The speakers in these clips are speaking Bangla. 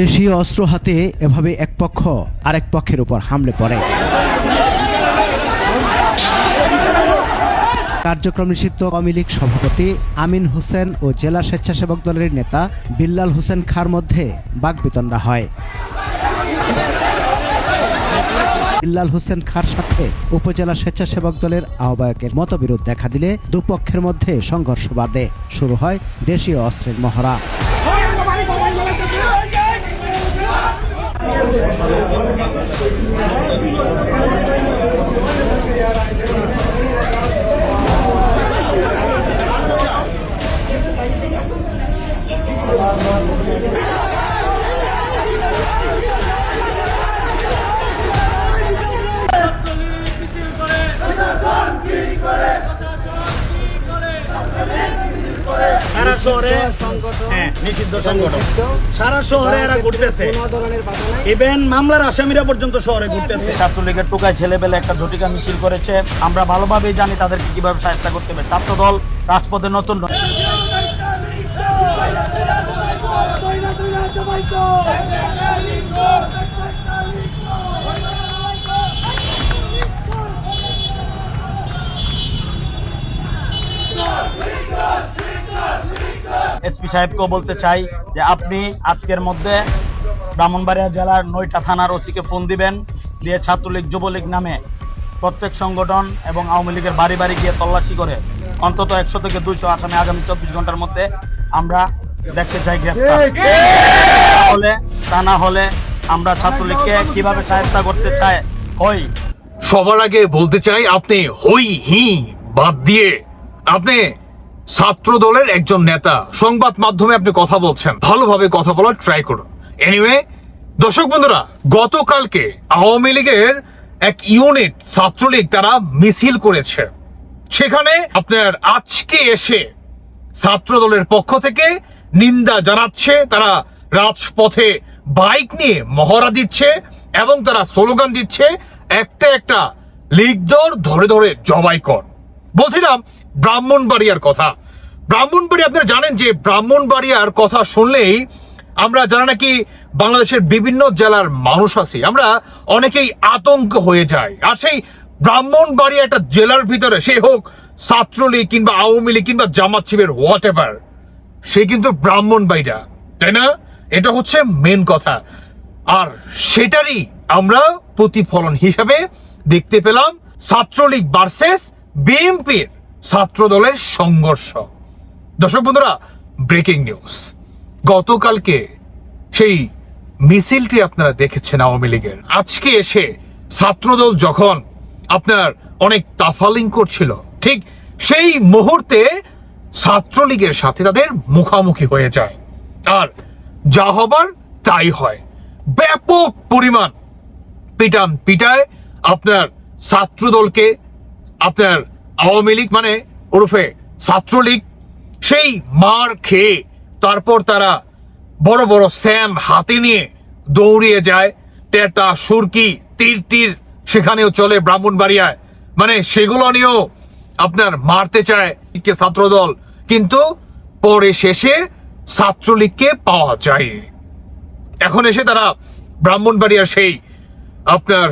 দেশীয় অস্ত্র হাতে এভাবে এক পক্ষ আরেক পক্ষের উপর হামলে পড়ে। কার্যক্রম নিষিদ্ধ আওয়ামী লীগ সভাপতি আমিন হোসেন ও জেলা স্বেচ্ছাসেবক দলের নেতা বিল্লাল হোসেন খাঁর মধ্যে বাকবিতণ্ডা হয়। বিল্লাল হোসেন খাঁর সাথে উপজেলা স্বেচ্ছাসেবক দলের আহ্বায়কের মতবিরোধ দেখা দিলে দুপক্ষের মধ্যে সংঘর্ষ বাধে। শুরু হয় দেশীয় অস্ত্রের মহড়া। সারা শহরে নিষিদ্ধ সংগঠন, সারা শহরে এরা ঘুরতেছে, ইভেন মামলার আসামিরা পর্যন্ত শহরে ঘুরতেছে। ছাত্রলীগের টোকায় ছেলেবেলে একটা ঝটিকা মিছিল করেছে। আমরা ভালোভাবেই জানি তাদেরকে কিভাবে সাহায্য করতে হবে। ছাত্র দল রাজপথে নতুন এসপি সাহেবকেও বলতে চাই যে আপনি আজকের মধ্যে ব্রাহ্মণবাড়িয়া জেলার 9টা থানার ওসিকে ফোন দিবেন, দিয়ে ছাত্রলীগ যুবলীগ নামে প্রত্যেক সংগঠন এবং আওয়ামী লীগের বাড়ি বাড়ি গিয়ে তল্লাশি করে অন্তত 100 থেকে 200 আসামি আগামী 24 ঘন্টার মধ্যে আমরা দেখতে চাই গ্রেফতার। তা না হলে আমরা ছাত্রলীগকে কিভাবে সহায়তা করতে চাই হই। সবার আগে বলতে চাই, আপনি হই হি বাদ দিয়ে আপনি ছাত্র দলের একজন নেতা, সংবাদ মাধ্যমে আপনি কথা বলছেন, ভালোভাবে কথা বলার ট্রাই করুন। এনিওয়ে দর্শক বন্ধুরা, গতকালকে আওয়ামী লীগের এক ইউনিট ছাত্রলীগ তারা মিছিল করেছে। সেখানে আপনার আজকে এসে ছাত্র দলের পক্ষ থেকে নিন্দা জানাচ্ছে, তারা রাজপথে বাইক নিয়ে মহড়া দিচ্ছে এবং তারা স্লোগান দিচ্ছে, একটা একটা লীগ দর ধরে ধরে জবাই কর। বলছিলাম ব্রাহ্মণবাড়িয়ার কথা। ব্রাহ্মণবাড়িয়া, আপনারা জানেন যে ব্রাহ্মণবাড়িয়ার কথা শুনলেই আমরা যারা নাকি বাংলাদেশের বিভিন্ন জেলার মানুষ আছি, আমরা অনেকেই আতঙ্ক হয়ে যায়। আর সেই ব্রাহ্মণবাড়িয়া একটা জেলার ভিতরে, সে হোক ছাত্রলীগ কিংবা আওয়ামী লীগ কিংবা জামাত শিবির হোয়াট এভার, সে কিন্তু ব্রাহ্মণবাড়িয়া, তাই না? এটা হচ্ছে মেন কথা। আর সেটারই আমরা প্রতিফলন হিসাবে দেখতে পেলাম ছাত্রলীগ ভার্সেস বিএনপির ছাত্র দলের সংঘর্ষ। দর্শক বন্ধুরা, ব্রেকিং নিউজ, গতকালকে সেই মিছিলটি আপনারা দেখেছেন আওয়ামী লীগের। আজকে এসে ছাত্রদল যখন আপনার অনেক তাফালিং করছিল, ঠিক সেই মুহূর্তে ছাত্রলীগের সাথে তাদের মুখামুখি হয়ে যায়, আর যা হবার তাই হয়। ব্যাপক পরিমাণ পিটান পিটায় আপনার ছাত্রদলকে, আপনার আওয়ামী লীগ মানে ওরফে ছাত্রলীগ সেই মার খেয়ে তারপর তারা বড় বড় স্যাম হাতে নিয়ে দৌড়িয়ে যায়। টেটা, সুরকি, তীর তীর সেখানেও চলে ব্রাহ্মণবাড়িয়ায়, মানে সেগুলো নিয়েও আপনার মারতে চায় ছাত্রদল, কিন্তু পরে শেষে ছাত্রলীগকে পাওয়া যায়। এখন এসে তারা ব্রাহ্মণবাড়িয়ার সেই আপনার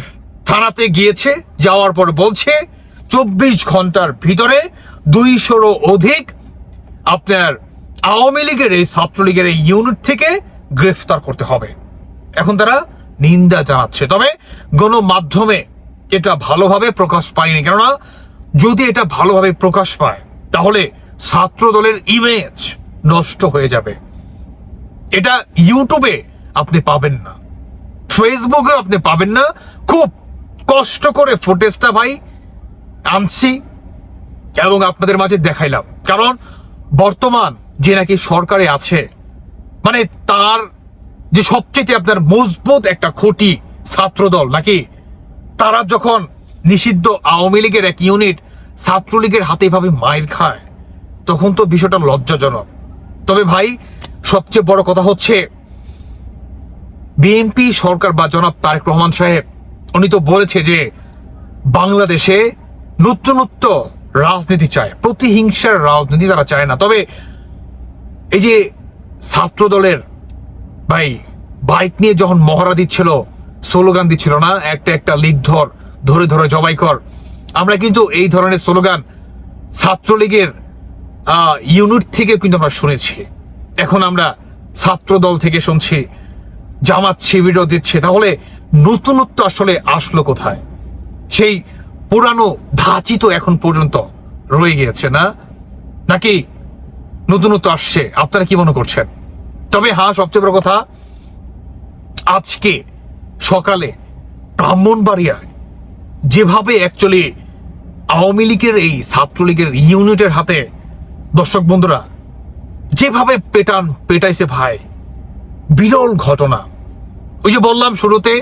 থানাতে গিয়েছে, যাওয়ার পর বলছে 24 ঘন্টার ভিতরে 200-রও অধিক আপনার আওয়ামী লীগের এই ছাত্রলীগের এই ইউনিট থেকে গ্রেফতার করতে হবে। এখন তারা নিন্দা জানাচ্ছে, তবে গণমাধ্যমে এটা ভালোভাবে প্রকাশ পায়নি। কেননা যদি এটা ভালোভাবে প্রকাশ পায় তাহলে ছাত্র দলের ইমেজ নষ্ট হয়ে যাবে। এটা ইউটিউবে আপনি পাবেন না, ফেসবুকে আপনি পাবেন না। খুব কষ্ট করে ফুটেজটা ভাই আনছি এবং আপনাদের মাঝে দেখাইলাম, কারণ বর্তমান যে নাকি সরকারে আছে, মানে তার যে সবচেয়ে আপনার মজবুত একটা খুঁটি ছাত্রদল নাকি, তারা যখন নিষিদ্ধ আওয়ামী লীগের এক ইউনিট ছাত্রলীগের হাতে ভাবে মাইর খায়, তখন তো বিষয়টা লজ্জাজনক। তবে ভাই সবচেয়ে বড় কথা হচ্ছে, বিএনপি সরকার বা জনাব তারেক রহমান সাহেব উনি তো বলেছে যে বাংলাদেশে নতুনত্ব রাজনীতি চায়, প্রতিহিংসার রাজনীতি তারা চায় না। তবে এই যে ছাত্র দলের ভাই বাইক নিয়ে যখন মহড়া দিচ্ছিল, স্লোগান দিচ্ছিল না, একটা একটা লিগ ধরে ধরে জবাই কর। আমরা কিন্তু এই ধরনের স্লোগান ছাত্রলীগের ইউনিট থেকে কিন্তু আমরা শুনেছি। এখন আমরা ছাত্র দল থেকে শুনছি, জামাত শিবিরও দিচ্ছে। তাহলে নতুনত্ব আসলে আসলো কোথায়? সেই পুরানো ধাঁচই তো এখন পর্যন্ত রয়ে গিয়েছে না, নাকি নতুনত্ব আসছে? আপনারা কি মনে করছেন? তবে হ্যাঁ, সবচেয়ে বড় কথা, আজকে সকালে ব্রাহ্মণবাড়িয়ায় যেভাবে অ্যাকচুয়ালি আওয়ামী লীগের এই ছাত্রলীগের ইউনিটের হাতে, দর্শক বন্ধুরা, যেভাবে পেটাইছে ভাই, বিরল ঘটনা। ওই যে বললাম শুরুতে,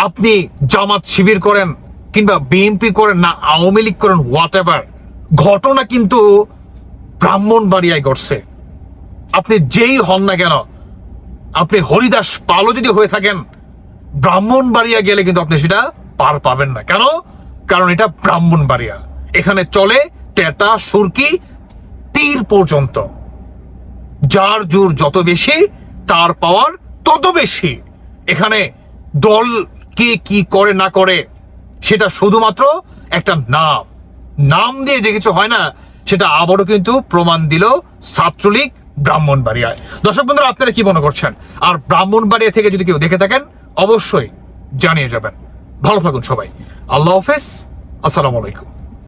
আপনি জামাত শিবির করেন কিংবা বিএনপি করেন না আওয়ামী লীগ করেন, হোয়াট এভার, ঘটনা কিন্তু ব্রাহ্মণবাড়িয়ায় ঘটছে। আপনি যেই হন না কেন, আপনি হরিদাস পালও যদি হয়ে থাকেন, ব্রাহ্মণবাড়িয়া গেলে কিন্তু আপনি সেটা পার পাবেন না। কেন? কারণ এটা ব্রাহ্মণবাড়িয়া, এখানে চলে টেটা সুরকি তীর পর্যন্ত। যার জোর যত বেশি, তার পাওয়ার তত বেশি। এখানে দল কে কি করে না করে সেটা শুধুমাত্র একটা নাম দিয়ে যে কিছু হয় না, সেটা আবারও কিন্তু প্রমাণ দিল ছাত্রলীগ ব্রাহ্মণবাড়িয়ায়। দর্শক বন্ধুরা, আপনারা কি মনে করছেন? আর ব্রাহ্মণবাড়িয়া থেকে যদি কেউ দেখে থাকেন, অবশ্যই জানিয়ে যাবেন। ভালো থাকুন সবাই। আল্লাহ হাফেজ, আসসালামু আলাইকুম।